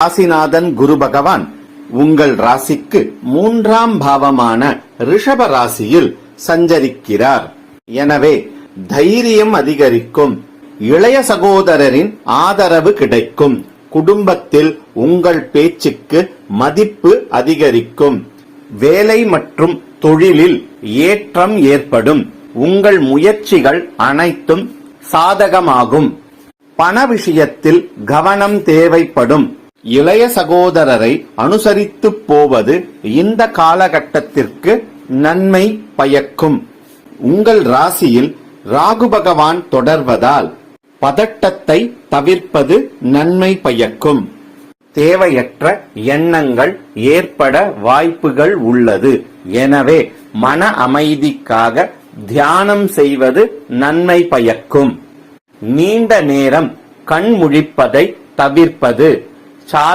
ராசிநாதன் குரு பகவான் உங்கள் ராசிக்கு 3ஆம் பாவமான ரிஷப ராசியில் சஞ்சரிக்கிறார். எனவே தைரியம் அதிகரிக்கும், இளைய சகோதரரின் ஆதரவு கிடைக்கும், குடும்பத்தில் உங்கள் பேச்சுக்கு மதிப்பு அதிகரிக்கும், வேலை மற்றும் தொழிலில் ஏற்றம் ஏற்படும், உங்கள் முயற்சிகள் அனைத்தும் சாதகமாகும். பண விஷயத்தில் கவனம் தேவைப்படும். இளைய சகோதரரை அனுசரித்து போவது இந்த காலகட்டத்திற்கு நன்மை பயக்கும். உங்கள் ராசியில் ராகு பகவான் தொடர்வதால் பதட்டத்தை தவிர்ப்பது நன்மை பயக்கும். தேவையற்ற எண்ணங்கள் ஏற்பட வாய்ப்புகள் உள்ளது. எனவே மன அமைதிக்காக தியானம் செய்வது நன்மை பயக்கும். நீண்ட நேரம் கண் முழிப்பதை தவிர்ப்பது